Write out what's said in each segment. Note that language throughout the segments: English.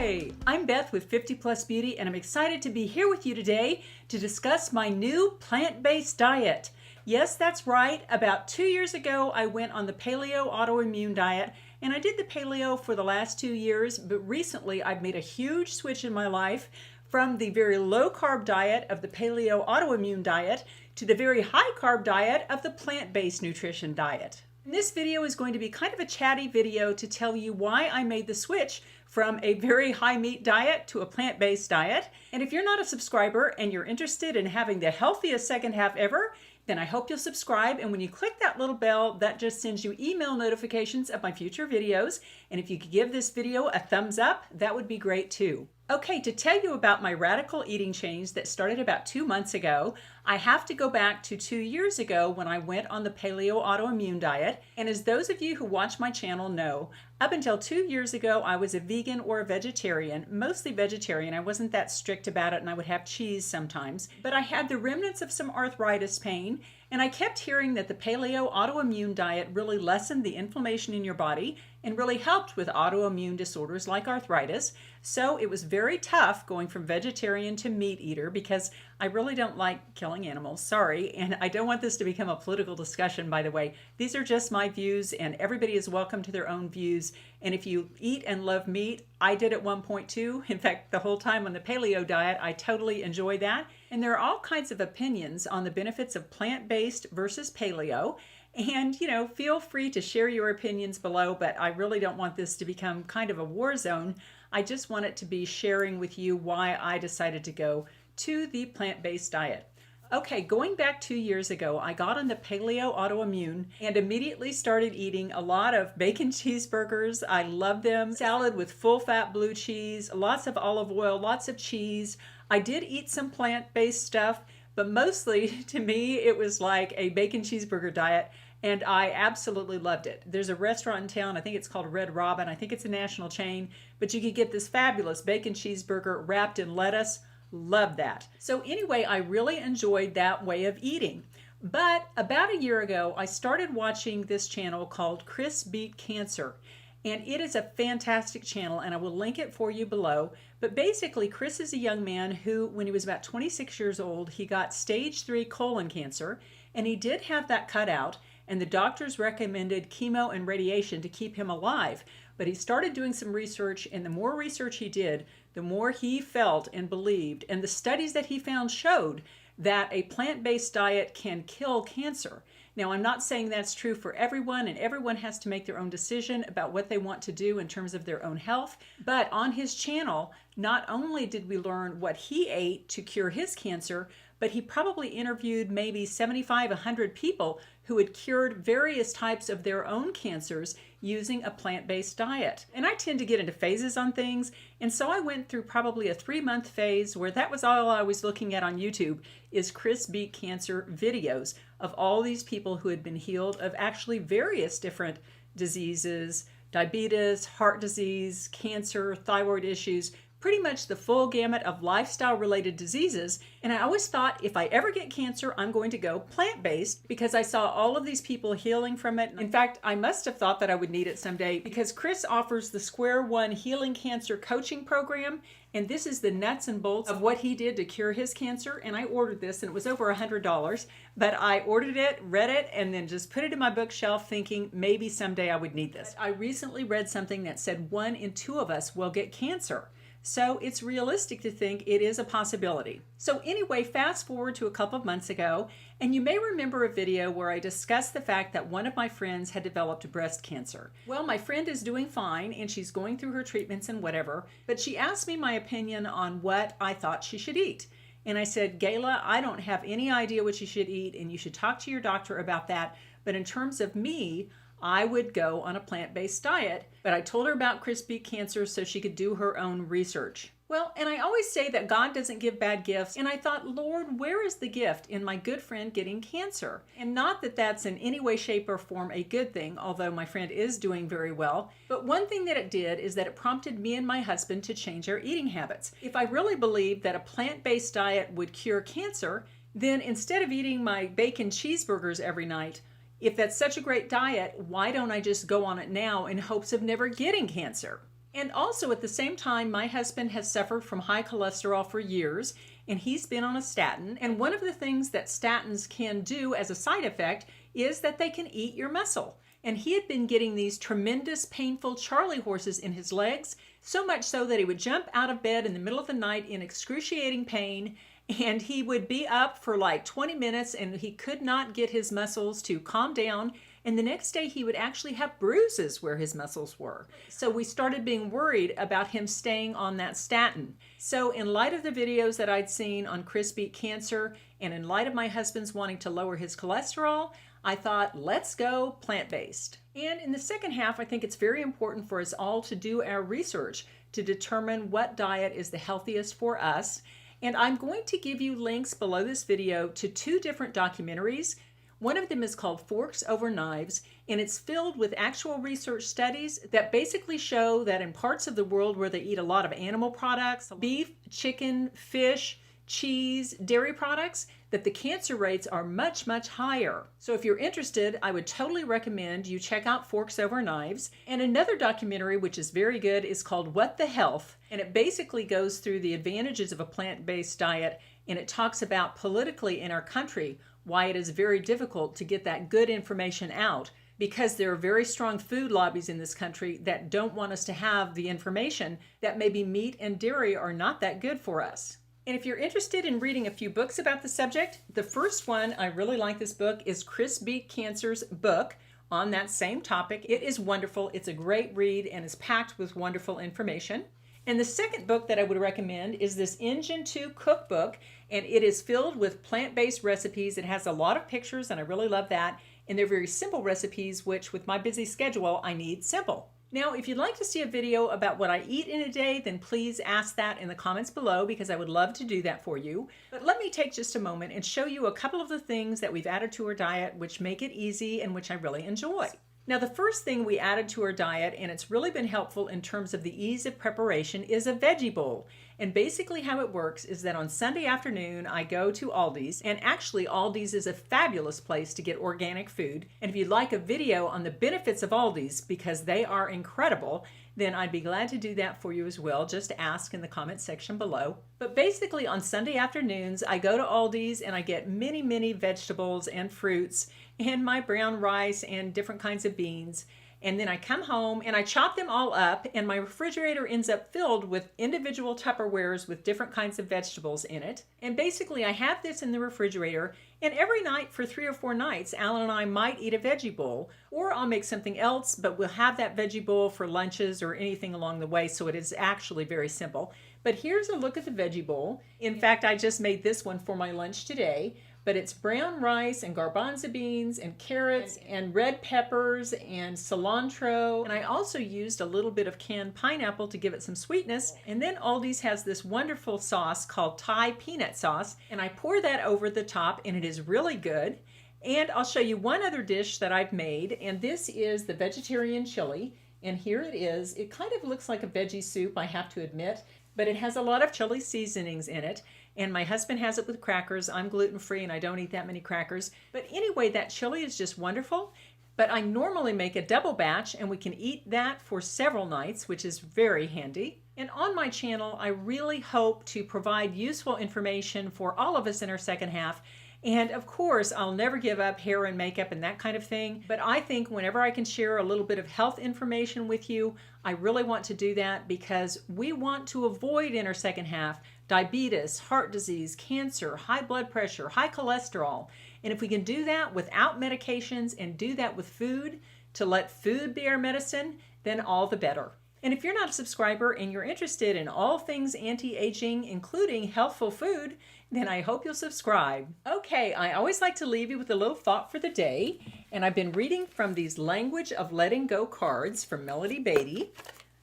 Hi, I'm Beth with 50 Plus Beauty, and I'm excited to be here with you today to discuss my new plant-based diet. Yes, that's right. About 2 years ago, I went on the Paleo autoimmune diet, and I did the Paleo for the last 2 years, but recently I've made a huge switch in my life from the very low-carb diet of the Paleo autoimmune diet to the very high-carb diet of the plant-based nutrition diet. And this video is going to be kind of a chatty video to tell you why I made the switch from a very high meat diet to a plant-based diet. And if you're not a subscriber and you're interested in having the healthiest second half ever, then I hope you'll subscribe. And when you click that little bell, that just sends you email notifications of my future videos. And if you could give this video a thumbs up, that would be great too. Okay, to tell you about my radical eating change that started about 2 months ago, I have to go back to 2 years ago when I went on the Paleo autoimmune diet. And as those of you who watch my channel know, up until 2 years ago, I was a vegan or a vegetarian, mostly vegetarian. I wasn't that strict about it, and I would have cheese sometimes. But I had the remnants of some arthritis pain, and I kept hearing that the Paleo autoimmune diet really lessened the inflammation in your body and really helped with autoimmune disorders like arthritis. So it was very tough going from vegetarian to meat eater because I really don't like killing animals, sorry. And I don't want this to become a political discussion, by the way. These are just my views, and everybody is welcome to their own views. And if you eat and love meat, I did at one point too. In fact, the whole time on the paleo diet, I totally enjoy that. And there are all kinds of opinions on the benefits of plant-based versus paleo. And, feel free to share your opinions below, but I really don't want this to become kind of a war zone. I just want it to be sharing with you why I decided to go to the plant-based diet. Okay, going back 2 years ago, I got on the Paleo autoimmune and immediately started eating a lot of bacon cheeseburgers. I love them. Salad with full-fat blue cheese, lots of olive oil, lots of cheese. I did eat some plant-based stuff, but mostly to me, it was like a bacon cheeseburger diet. And I absolutely loved it. There's a restaurant in town, I think it's called Red Robin. I think it's a national chain, but you could get this fabulous bacon cheeseburger wrapped in lettuce. Love that. So anyway, I really enjoyed that way of eating. But about a year ago, I started watching this channel called Chris Beat Cancer. And it is a fantastic channel, and I will link it for you below. But basically, Chris is a young man who, when he was about 26 years old, he got stage 3 colon cancer, and he did have that cut out. And the doctors recommended chemo and radiation to keep him alive. But he started doing some research, and the more research he did, the more he felt and believed. And the studies that he found showed that a plant-based diet can kill cancer. Now, I'm not saying that's true for everyone, and everyone has to make their own decision about what they want to do in terms of their own health. But on his channel, not only did we learn what he ate to cure his cancer, but he probably interviewed maybe 75, 100 people who had cured various types of their own cancers using a plant-based diet. And I tend to get into phases on things, and so I went through probably a 3-month phase where that was all I was looking at on YouTube is Chris Beat Cancer videos of all these people who had been healed of actually various different diseases, diabetes, heart disease, cancer, thyroid issues, pretty much the full gamut of lifestyle-related diseases. And I always thought if I ever get cancer, I'm going to go plant-based because I saw all of these people healing from it. In fact, I must have thought that I would need it someday because Chris offers the Square One Healing Cancer Coaching Program. And this is the nuts and bolts of what he did to cure his cancer. And I ordered this, and it was over $100. But I ordered it, read it, and then just put it in my bookshelf thinking maybe someday I would need this. I recently read something that said 1 in 2 of us will get cancer. So it's realistic to think it is a possibility. So anyway, fast forward to a couple of months ago, and you may remember a video where I discussed the fact that one of my friends had developed breast cancer. Well, my friend is doing fine, and she's going through her treatments and whatever, but she asked me my opinion on what I thought she should eat. And I said, Gayla, I don't have any idea what you should eat, and you should talk to your doctor about that. But in terms of me, I would go on a plant-based diet, but I told her about Chris Beat Cancer so she could do her own research. Well, and I always say that God doesn't give bad gifts, and I thought, Lord, where is the gift in my good friend getting cancer? And not that that's in any way, shape, or form a good thing, although my friend is doing very well. But one thing that it did is that it prompted me and my husband to change our eating habits. If I really believed that a plant-based diet would cure cancer, then instead of eating my bacon cheeseburgers every night, if that's such a great diet, why don't I just go on it now in hopes of never getting cancer? And also at the same time, my husband has suffered from high cholesterol for years, and he's been on a statin. And one of the things that statins can do as a side effect is that they can eat your muscle. And he had been getting these tremendous painful Charlie horses in his legs, so much so that he would jump out of bed in the middle of the night in excruciating pain, and he would be up for like 20 minutes and he could not get his muscles to calm down. And the next day he would actually have bruises where his muscles were. So we started being worried about him staying on that statin. So in light of the videos that I'd seen on Chris Beat Cancer, and in light of my husband's wanting to lower his cholesterol, I thought, let's go plant-based. And in the second half, I think it's very important for us all to do our research to determine what diet is the healthiest for us. And I'm going to give you links below this video to 2 different documentaries. One of them is called Forks Over Knives, and it's filled with actual research studies that basically show that in parts of the world where they eat a lot of animal products, beef, chicken, fish, cheese, dairy products, that the cancer rates are much, much higher. So if you're interested, I would totally recommend you check out Forks Over Knives. And another documentary, which is very good, is called What the Health? And it basically goes through the advantages of a plant-based diet, and it talks about politically in our country why it is very difficult to get that good information out, because there are very strong food lobbies in this country that don't want us to have the information that maybe meat and dairy are not that good for us. And if you're interested in reading a few books about the subject, the first one, I really like this book, is Chris Beat Cancer's book on that same topic. It is wonderful. It's a great read and is packed with wonderful information. And the second book that I would recommend is this Engine 2 cookbook, and it is filled with plant-based recipes. It has a lot of pictures, and I really love that. And they're very simple recipes, which with my busy schedule, I need simple. Now, if you'd like to see a video about what I eat in a day, then please ask that in the comments below, because I would love to do that for you. But let me take just a moment and show you a couple of the things that we've added to our diet which make it easy and which I really enjoy. Now, the first thing we added to our diet, and it's really been helpful in terms of the ease of preparation, is a veggie bowl. And basically how it works is that on Sunday afternoon, I go to Aldi's, and actually Aldi's is a fabulous place to get organic food. And if you'd like a video on the benefits of Aldi's, because they are incredible, then I'd be glad to do that for you as well. Just ask in the comment section below. But basically on Sunday afternoons, I go to Aldi's and I get many, many vegetables and fruits and my brown rice and different kinds of beans. And then I come home and I chop them all up, and my refrigerator ends up filled with individual Tupperwares with different kinds of vegetables in it. And basically I have this in the refrigerator, and every night for 3 or 4 nights, Alan and I might eat a veggie bowl, or I'll make something else, but we'll have that veggie bowl for lunches or anything along the way, so it is actually very simple. But here's a look at the veggie bowl. In fact, I just made this one for my lunch today. But it's brown rice and garbanzo beans and carrots and red peppers and cilantro. And I also used a little bit of canned pineapple to give it some sweetness. And then Aldi's has this wonderful sauce called Thai peanut sauce. And I pour that over the top, and it is really good. And I'll show you one other dish that I've made. And this is the vegetarian chili. And here it is. It kind of looks like a veggie soup, I have to admit. But it has a lot of chili seasonings in it. And my husband has it with crackers. I'm gluten-free and I don't eat that many crackers. But anyway, that chili is just wonderful. But I normally make a double batch, and we can eat that for several nights, which is very handy. And on my channel, I really hope to provide useful information for all of us in our second half. And of course, I'll never give up hair and makeup and that kind of thing. But I think whenever I can share a little bit of health information with you, I really want to do that, because we want to avoid in our second half diabetes, heart disease, cancer, high blood pressure, high cholesterol. And if we can do that without medications and do that with food, to let food be our medicine, then all the better. And if you're not a subscriber and you're interested in all things anti-aging, including healthful food, then I hope you'll subscribe. Okay, I always like to leave you with a little thought for the day. And I've been reading from these Language of Letting Go cards from Melody Beatty.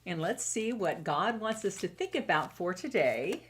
And let's see what God wants us to think about for today.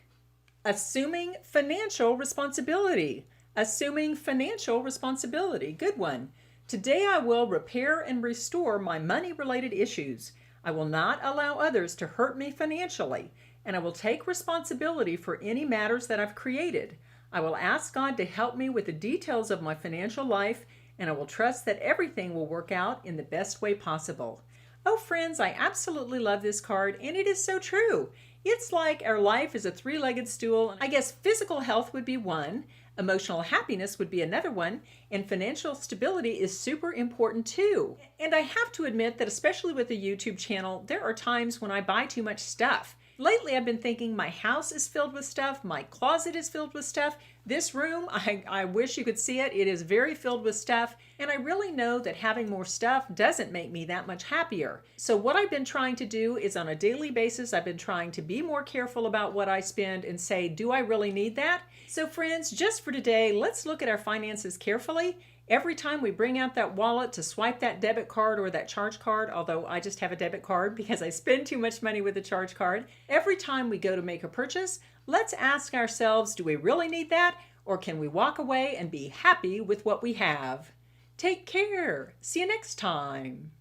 Assuming financial responsibility. Assuming financial responsibility. Good one. Today I will repair and restore my money-related issues. I will not allow others to hurt me financially, and I will take responsibility for any matters that I've created. I will ask God to help me with the details of my financial life, and I will trust that everything will work out in the best way possible. Oh, friends, I absolutely love this card, and it is so true. It's like our life is a three-legged stool. I guess physical health would be one, emotional happiness would be another one, and financial stability is super important too. And I have to admit that especially with the YouTube channel, there are times when I buy too much stuff. Lately, I've been thinking my house is filled with stuff, my closet is filled with stuff. This room, I wish you could see it. It is very filled with stuff, and I really know that having more stuff doesn't make me that much happier. So what I've been trying to do is on a daily basis, I've been trying to be more careful about what I spend and say, do I really need that? So friends, just for today, let's look at our finances carefully. Every time we bring out that wallet to swipe that debit card or that charge card, although I just have a debit card because I spend too much money with the charge card, every time we go to make a purchase, let's ask ourselves, do we really need that? Or can we walk away and be happy with what we have? Take care. See you next time.